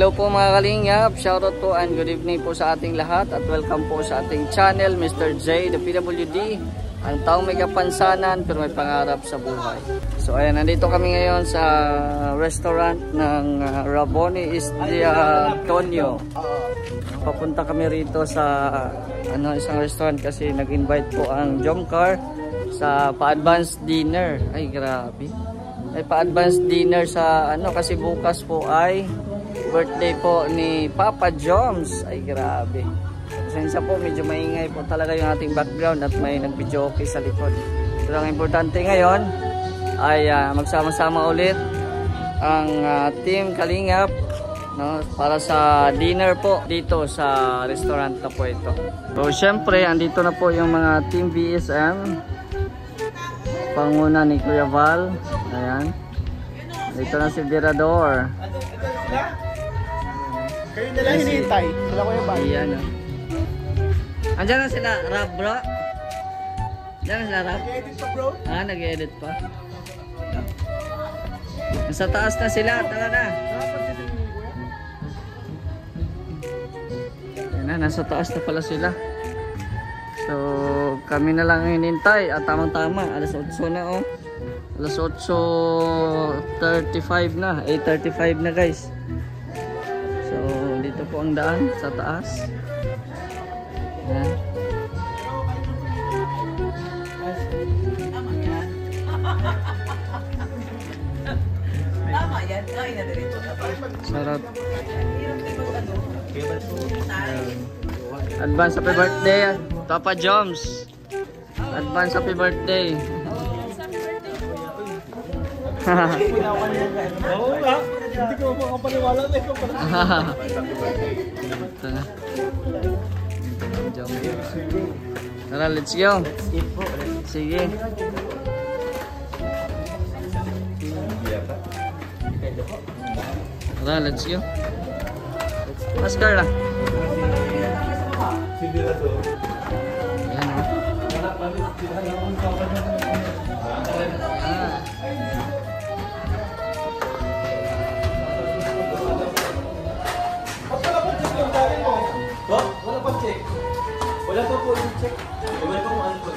Hello po mga kalingap, shoutout po and good evening po sa ating lahat at welcome po sa ating channel, Mr. J, the PWD, ang taong may kapansanan pero may pangarap sa buhay. So ayan, nandito kami ngayon sa restaurant ng Raboni Istia Tonyo. Papunta kami rito sa isang restaurant kasi nag-invite po ang Jomcar sa pa-advance dinner. Ay grabe. Ay pa-advance dinner sa kasi bukas po ay birthday po ni Papa Joms. Ay grabe. Pasensya po, medyo maingay po talaga yung ating background at may nag-video okay sa likod. So ang importante ngayon ay magsama-sama ulit ang team Kalingap para sa dinner po dito sa restaurant na po ito. So syempre andito na po yung mga team BSM. Panguna ni Kuya Val. Ayan. Dito na si Virador. Kayo na lang hinihintay. Sila ko yung bahay. Ayan. Andiyan na sila, Rab, bro. Andiyan na sila, Rab. Nag-edit pa, bro? Nag-edit pa. Nasa taas na sila. Tara na. Ayan na, nasa taas na pala sila. So, kami na lang hinintay at tamang-tama, alas 8 na alas 8:35 na, 8:35 na guys. So, dito po ang daan sa taas. Ayan. Tama yan. Ay, nadirito. Sarap. Advance happy birthday Papa Joms. Advance happy birthday. Oo nga. Hindi ko makapaniwala na ikaw pala. Ito na. Tara, let's go. Sige. Tara, let's go. Oscar lang. Ayan o. Wala pa check. Wala pa po yung check. Wala pa mo ano po.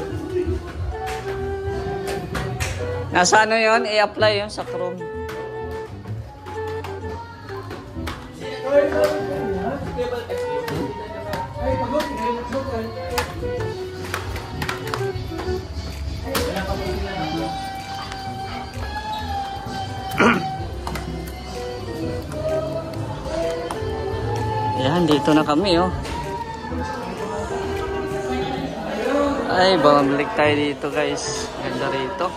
Nasa ano yun? I-apply yun sa Chrome. Ayan, dito na kami Ay, bumalik tayo dito guys. Ganda rito.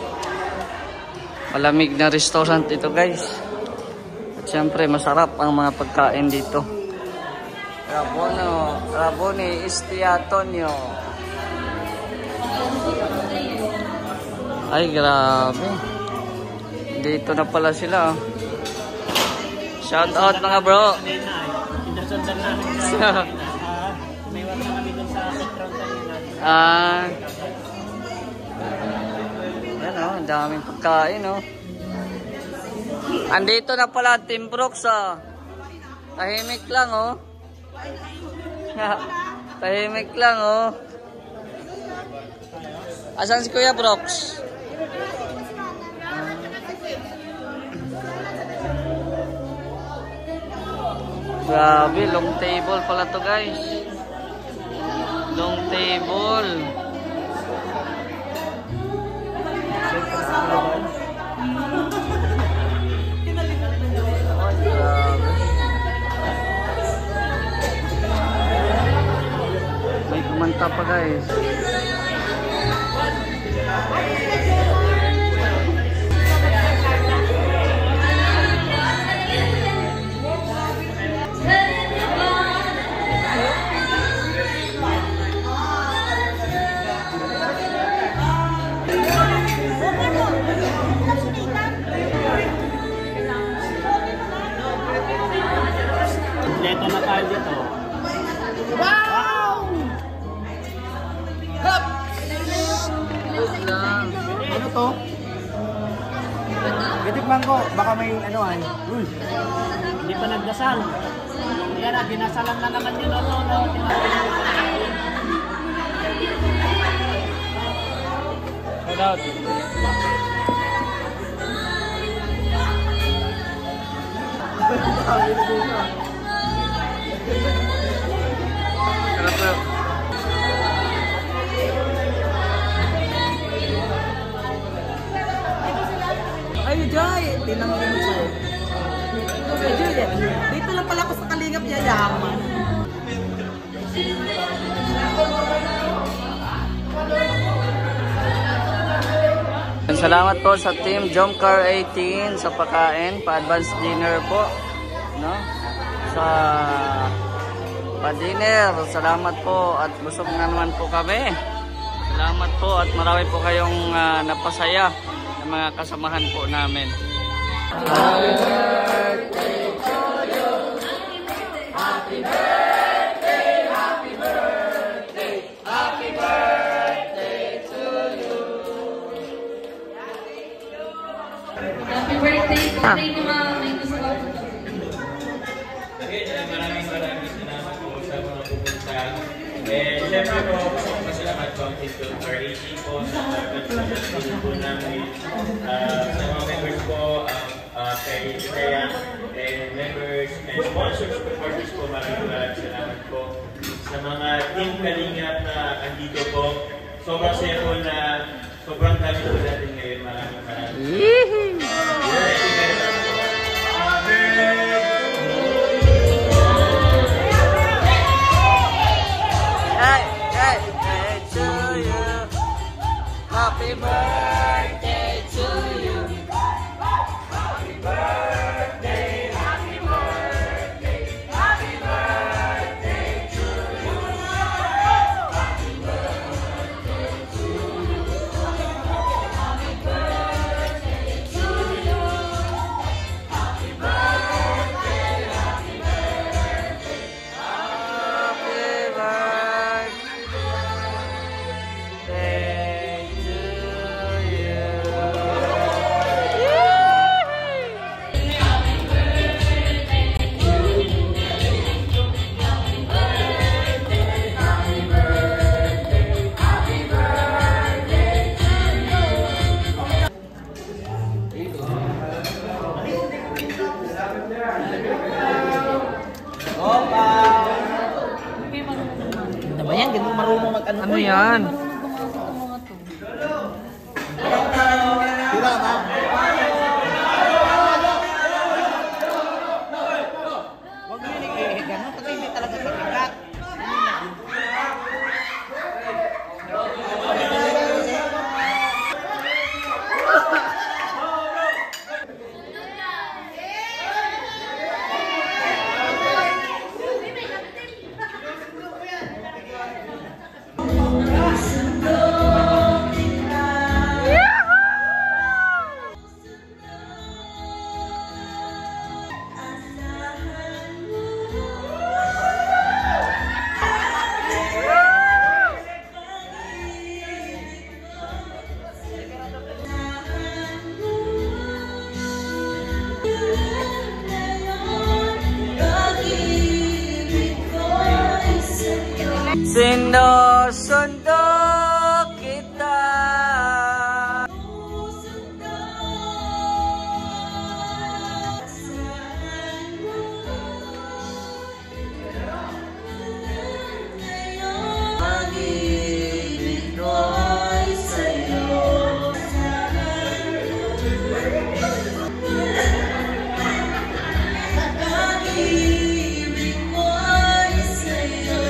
Malamig na restaurant ito guys. At syempre masarap ang mga pagkain dito. Raboni Istia Tonyo. Ay grabe. Dito na pala sila Shout out mga bro. Sundan namin may wala kami dun sa background tayo yan ang daming pagkain andito na pala Team Brooks tahimik lang tahimik lang asan si Kuya Brooks? Grabe, long table pala to guys. Long table. Oh, grabe. May kumanta pa guys. Kompleto na tayo dito. Wow! Hop! Ano to? Titikman ko, baka may ano ay. Hindi pa nagdasal. Yan na, dinasalan na naman yun. No. Shout out. Ay, Joy! Tinanong mo siya. Ay, Joy, dito lang pala ako sa Kalingap yayaman. Salamat po sa Team Jomcar 18 sa pagkain, pa-advance dinner po, no? Sa pa-dinner, salamat po at busog na naman po kami. Salamat po at marami po kayong napasaya ng mga kasamahan po namin. Happy birthday to you. Happy birthday, happy birthday, happy birthday to you. Happy birthday po sa inyo mga may gusto. Maraming salamat po sa mga pupunta. Siyempre po, masalamat po ang Team Jomcar 18 po sa pagkakas po namin. Sa mga members po, kay Kaya, and members and sponsors, supporters po, maraming salamat po. Sa mga Team Kalingap na andito po, sobrang saya po na sobrang dami po natin ngayon. Maraming. Happy birthday to you. Happy birthday, happy birthday, happy birthday to you. Happy birthday to you. Happy birthday to you. Happy birthday, happy birthday, happy birthday. Ano ba yan? Ganun marunong mag-ano. Ano yan? Huwag mo yun ganun kasi hindi talaga sakikat. Sinusundo kita. Pag-ibig ko'y sa'yo. Pag-ibig ko'y sa'yo.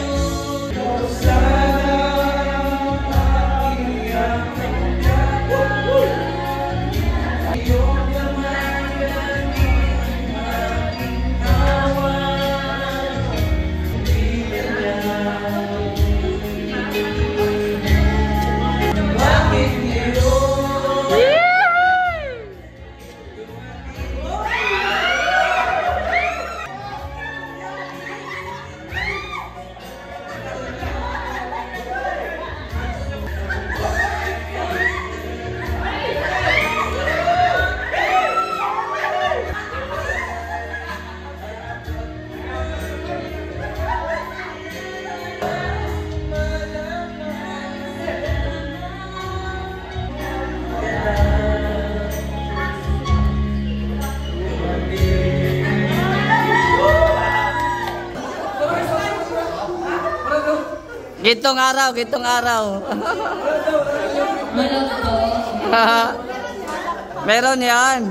Sana Gitong araw, gitong araw. Malog po. Meron yan.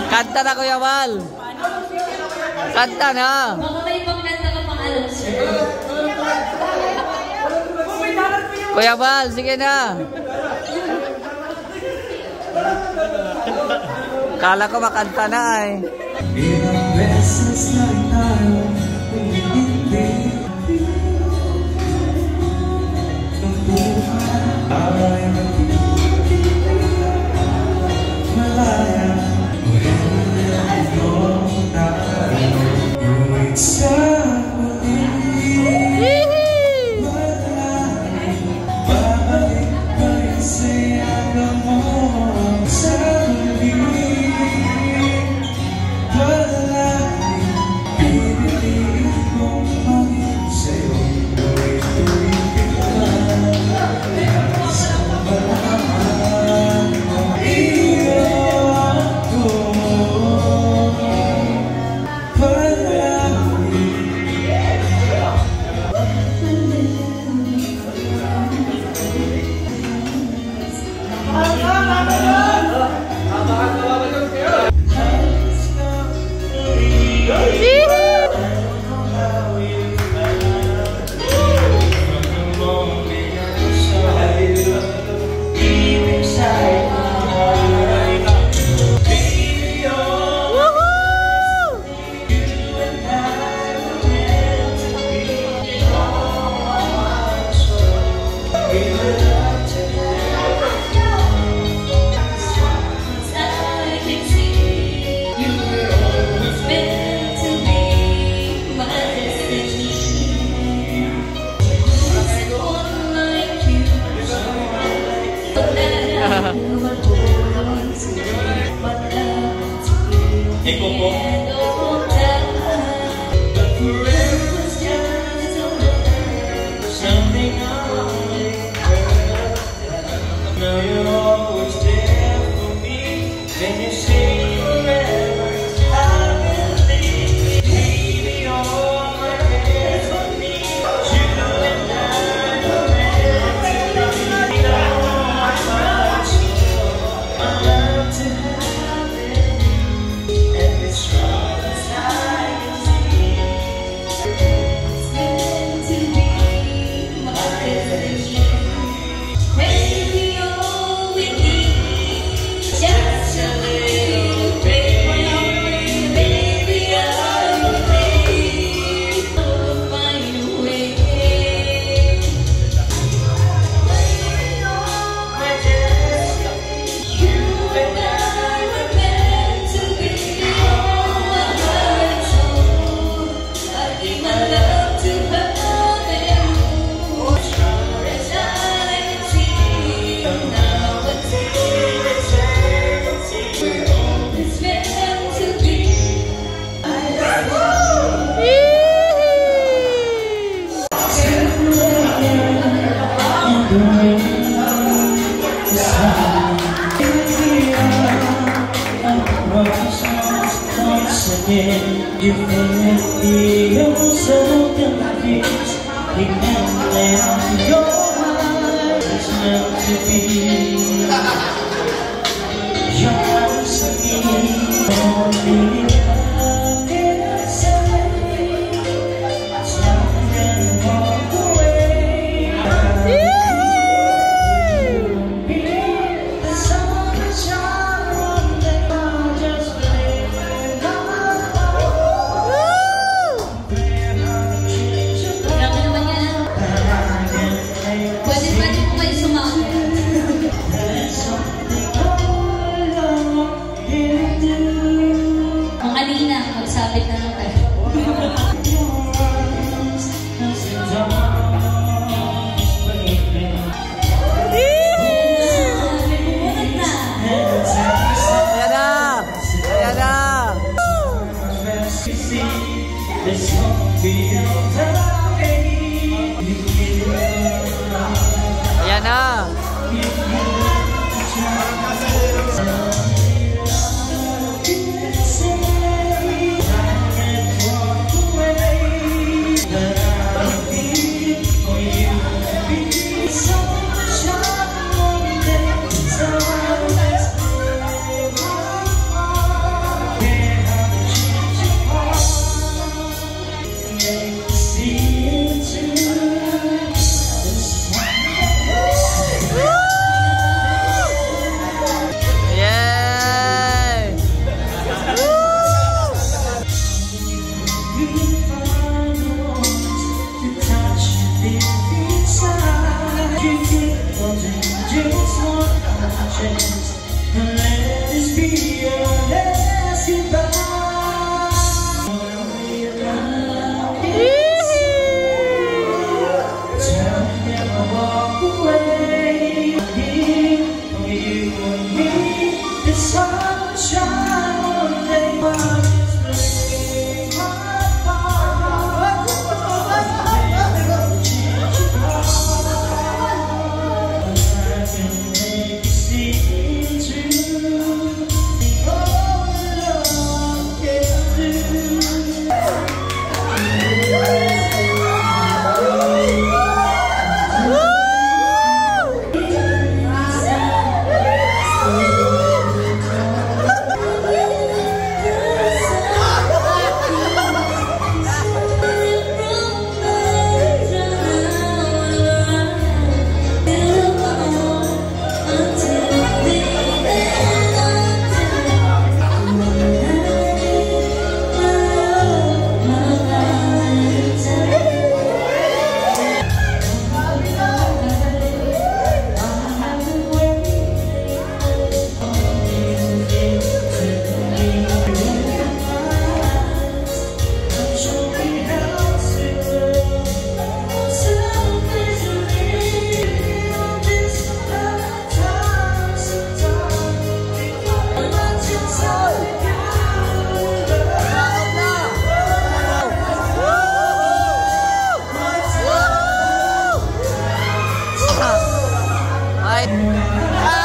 Kanta na Kuya Val. Kanta na. Baka may ibang kanta ka pang alam, sir. Kuya Val, sige na. Kala ko makanta na eh. Ilang beses na rin tayo umibig ng buhay ay malaya o hindi tayo ngunit sa muli babalik pa rin sa'yo mo sa muli. Eko po. Now you're always there for me. Then you say forever, I believe. Baby, all my hands on me. You and I are meant to be. I love to have it, and it's strong as I can see. It's meant to be my destination. Maybe all we need is just a little baby. Maybe I will find a way. You and I were meant to be. My heart and soul, I give my love to her and you. As far as I can see, from now until eternity, we're always meant to be. Once again, you make me so confused. You can't let your heart is meant to be. Your house again, only I can say. Turn and walk away. The sun is shining on the ground, just believe in Grabe naman yan. chance and let this be your last goodbye. Tell me never walk away. You and me, the sun will shine one day. Ay.